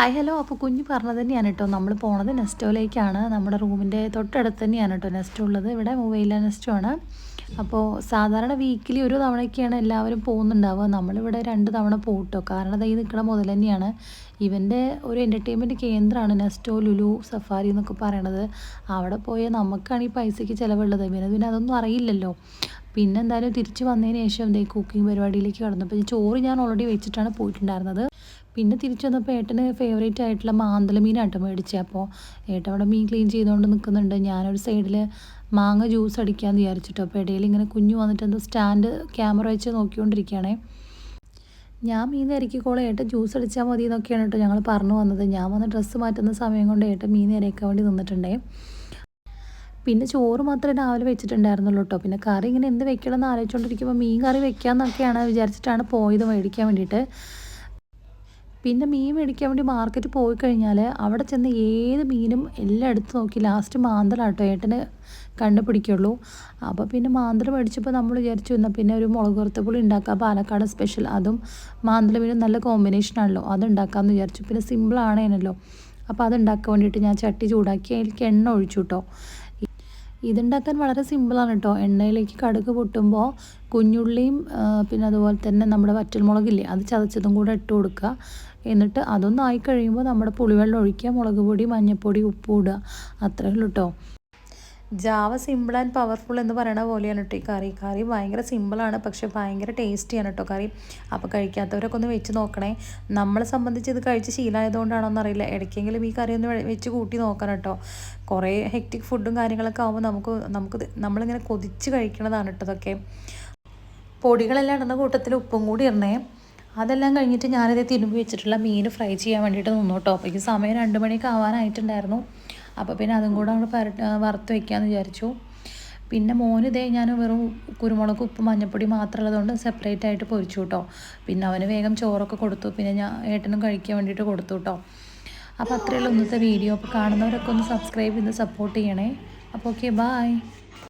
Hi hello. അപ്പോൾ കുഞ്ഞ് പറഞ്ഞത് തന്നെയാണ് കേട്ടോ, നമ്മൾ പോണത് നെസ്റ്റോയിലേക്കാണ്. നമ്മുടെ റൂമിൻ്റെ തൊട്ടടുത്ത് തന്നെയാണ് കേട്ടോ നെസ്റ്റോ ഉള്ളത്. ഇവിടെ മൊബൈല നെസ്റ്റോ ആണ്. അപ്പോൾ സാധാരണ വീക്കിലി ഒരു തവണയൊക്കെയാണ് എല്ലാവരും പോകുന്നുണ്ടാവുക. നമ്മളിവിടെ 2 തവണ പോട്ടോ. കാരണം അത് ഈ നിൽക്കണ മുതൽ തന്നെയാണ്. ഇവൻ്റെ ഒരു എൻ്റർടൈൻമെൻറ്റ് കേന്ദ്രമാണ് നെസ്റ്റോ, ലുലു, സഫാരി എന്നൊക്കെ പറയണത്. അവിടെ പോയാൽ നമുക്കാണ് ഈ പൈസയ്ക്ക് ചിലവുള്ളത്. പിന്നെ അതൊന്നും അറിയില്ലല്ലോ. പിന്നെ എന്തായാലും തിരിച്ച് വന്നതിന് ശേഷം എന്തേ കുക്കിംഗ് പരിപാടിയിലേക്ക് കടന്നു. അപ്പോൾ ചോറ് ഞാൻ ഓൾറെഡി വെച്ചിട്ടാണ് പോയിട്ടുണ്ടായിരുന്നത്. പിന്നെ തിരിച്ചു വന്നപ്പോൾ ഏട്ടന് ഫേവറേറ്റ് ആയിട്ടുള്ള മാന്തൽ മീനാട്ടോ മേടിച്ചത്. അപ്പോൾ ഏട്ടൻ അവിടെ മീൻ ക്ലീൻ ചെയ്തുകൊണ്ട് നിൽക്കുന്നുണ്ട്. ഞാനൊരു സൈഡിൽ മാങ്ങ ജ്യൂസ് അടിക്കാമെന്ന് വിചാരിച്ചിട്ടോ. അപ്പോൾ ഇടയിൽ ഇങ്ങനെ കുഞ്ഞു വന്നിട്ട് എന്തോ സ്റ്റാൻഡ് ക്യാമറ വെച്ച് നോക്കിക്കൊണ്ടിരിക്കുകയാണേ. ഞാൻ മീൻ ഇറക്കിക്കോളാം, ഏട്ടൻ ജ്യൂസ് അടിച്ചാൽ മതി എന്നൊക്കെയാണ് കേട്ടോ ഞങ്ങൾ പറഞ്ഞു വന്നത്. ഞാൻ വന്ന് ഡ്രസ്സ് മാറ്റുന്ന സമയം കൊണ്ട് ഏട്ടൻ മീൻ ഇറക്കാൻ വേണ്ടി നിന്നിട്ടുണ്ടേ. പിന്നെ ചോറ് മാത്രമേ രാവിലെ വെച്ചിട്ടുണ്ടായിരുന്നുള്ളൂ കേട്ടോ. പിന്നെ കറി ഇങ്ങനെ എന്ത് വെക്കണം എന്ന് ആലോചിച്ചുകൊണ്ടിരിക്കുമ്പോൾ മീൻ കറി വെക്കാമെന്നൊക്കെയാണ് വിചാരിച്ചിട്ടാണ് പോയത് മേടിക്കാൻ വേണ്ടിയിട്ട്. പിന്നെ മീൻ മേടിക്കാൻ വേണ്ടി മാർക്കറ്റ് പോയി കഴിഞ്ഞാൽ അവിടെ ചെന്ന് ഏത് മീനും എല്ലാം എടുത്ത് നോക്കി ലാസ്റ്റ് മാന്തലാട്ടോ ഏട്ടന് കണ്ടുപിടിക്കുള്ളൂ. അപ്പോൾ പിന്നെ മാന്തൽ മേടിച്ചപ്പോൾ നമ്മൾ വിചാരിച്ചു എന്നാൽ പിന്നെ ഒരു മുളക് വറുത്തപ്പുളി ഉണ്ടാക്കാം, പാലക്കാട് സ്പെഷ്യൽ. അതും മാന്തൽ മീനും നല്ല കോമ്പിനേഷനാണല്ലോ, അത് ഉണ്ടാക്കാമെന്ന് വിചാരിച്ചു. പിന്നെ സിമ്പിളാണേനല്ലോ. അപ്പോൾ അതുണ്ടാക്കാൻ വേണ്ടിയിട്ട് ഞാൻ ചട്ടി ചൂടാക്കി അതിലേക്ക് എണ്ണ ഒഴിച്ചു കേട്ടോ. ഇതുണ്ടാക്കാൻ വളരെ സിമ്പിളാണ് കേട്ടോ. എണ്ണയിലേക്ക് കടുക് പൊട്ടുമ്പോൾ കുഞ്ഞുള്ളിയും പിന്നെ അതുപോലെ തന്നെ നമ്മുടെ വറ്റൽമുളകില്ലേ അത് ചതച്ചതും കൂടെ ഇട്ട് കൊടുക്കുക. എന്നിട്ട് അതൊന്നും ആയി കഴിയുമ്പോൾ നമ്മുടെ പുളിവെള്ളം ഒഴിക്കുക, മുളക് പൊടി, മഞ്ഞൾപ്പൊടി, ഉപ്പ് ഇടുക. അത്രയേ ഉള്ളൂ കേട്ടോ. ജാവ സിമ്പിൾ ആൻഡ് പവർഫുൾ എന്ന് പറയണ പോലെയാണ് കേട്ടോ ഈ കറി ഭയങ്കര സിമ്പിളാണ്, പക്ഷേ ഭയങ്കര ടേസ്റ്റിയാണ് കേട്ടോ കറി. അപ്പോൾ കഴിക്കാത്തവരൊക്കെ ഒന്ന് വെച്ച് നോക്കണേ. നമ്മളെ സംബന്ധിച്ച് ഇത് കഴിച്ച് ശീലമായതുകൊണ്ടാണോ എന്നറിയില്ല, ഇടയ്ക്കെങ്കിലും ഈ കറി ഒന്ന് വെച്ച് കൂട്ടി നോക്കണം കേട്ടോ. കുറേ ഹെക്റ്റിക് ഫുഡും കാര്യങ്ങളൊക്കെ ആകുമ്പോൾ നമ്മളിങ്ങനെ കൊതിച്ച് കഴിക്കണതാണ് കേട്ടോ ഇതൊക്കെ. പൊടികളെല്ലാം ഇടുന്ന കൂട്ടത്തിൽ ഉപ്പും കൂടി ഇടണേ. അതെല്ലാം കഴിഞ്ഞിട്ട് ഞാനിത് തിരുമ്പി വെച്ചിട്ടുള്ള മീൻ ഫ്രൈ ചെയ്യാൻ വേണ്ടിയിട്ട് നിന്നു കേട്ടോ. അപ്പോൾ ഈ സമയം 2 മണിയൊക്കെ ആവാനായിട്ടുണ്ടായിരുന്നു. അപ്പോൾ പിന്നെ അതും കൂടെ അങ്ങോട്ട് വറുത്ത് വയ്ക്കാമെന്ന് വിചാരിച്ചു. പിന്നെ മോനിതേ ഞാൻ വെറും കുരുമുളക്, ഉപ്പ്, മഞ്ഞൾപ്പൊടി മാത്രമുള്ളതുകൊണ്ട് സെപ്പറേറ്റ് ആയിട്ട് പൊരിച്ചു കേട്ടോ. പിന്നെ അവന് വേഗം ചോറൊക്കെ കൊടുത്തു. പിന്നെ ഞാൻ ഏട്ടനും കഴിക്കാൻ വേണ്ടിയിട്ട് കൊടുത്തു കേട്ടോ. അപ്പോൾ അത്രയുള്ള ഇന്നത്തെ വീഡിയോ. അപ്പോൾ കാണുന്നവരൊക്കെ ഒന്ന് സബ്സ്ക്രൈബ് ചെയ്ത് സപ്പോർട്ട് ചെയ്യണേ. അപ്പോൾ ഓക്കെ, ബായ്.